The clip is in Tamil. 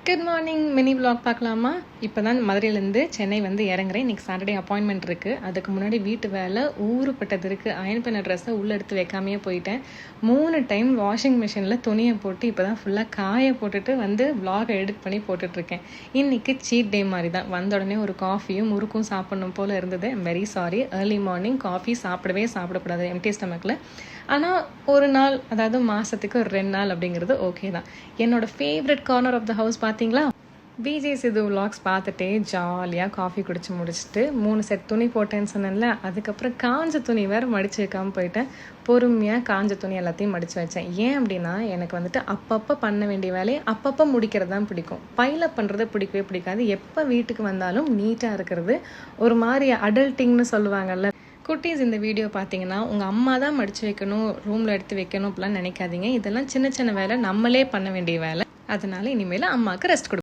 குட் மார்னிங் மினி vlog பார்க்கலாமா? இப்போ தான் மதுரையிலேருந்து சென்னை வந்து இறங்குறேன். இன்றைக்கி சாட்டர்டே அப்பாயின்மெண்ட் இருக்குது. அதுக்கு முன்னாடி வீட்டு வேலை ஊறுப்பட்டது இருக்குது. அயன் பண்ண ட்ரெஸ்ஸை உள்ளே எடுத்து வைக்காமையே போயிட்டேன். 3 டைம் வாஷிங் மிஷினில் துணியை போட்டு இப்போ தான் ஃபுல்லாக காய போட்டுட்டு வந்து vlog எடிட் பண்ணி போட்டுட்ருக்கேன். இன்றைக்கி சீட் டே மாதிரி தான். வந்த உடனே ஒரு காஃபியும் முறுக்கும் சாப்பிடணும் போல் இருந்தது. I'm very sorry, early morning coffee சாப்பிடக்கூடாது எம்டி ஸ்டமக்கில். ஆனால் ஒரு நாள், அதாவது மாதத்துக்கு ஒரு 2 நாள் அப்படிங்கிறது ஓகே தான். என்னோடய favourite corner of the house பார்த்தீங்களா? விஜே சிது vlogs பார்த்துட்டே ஜாலியாக காஃபி குடிச்சு முடிச்சுட்டு 3 செட் துணி போட்டேன்னு சொன்னேன்ல, அதுக்கப்புறம் காஞ்ச துணி வேறு மடித்து வைக்காமல் போயிட்டேன். பொறுமையாக காஞ்ச துணி எல்லாத்தையும் மடித்து வச்சேன். ஏன் அப்படின்னா, எனக்கு வந்துட்டு அப்பப்போ பண்ண வேண்டிய வேலையை அப்பப்போ முடிக்கிறது தான் பிடிக்கும். பைலப் பண்ணுறது பிடிக்கவே பிடிக்காது. எப்போ வீட்டுக்கு வந்தாலும் நீட்டாக இருக்கிறது ஒரு மாதிரி அடல்ட்டிங்னு சொல்லுவாங்கல்ல. குட்டீஸ், இந்த வீடியோ பார்த்தீங்கன்னா உங்கள் அம்மா தான் மடித்து வைக்கணும், ரூமில் எடுத்து வைக்கணும் அப்படிலாம் நினைக்காதீங்க. இதெல்லாம் சின்ன சின்ன வேலை, நம்மளே பண்ண வேண்டிய வேலை. அதனால இனிமேல் அம்மாவுக்கு ரெஸ்ட் கொடுக்கும்.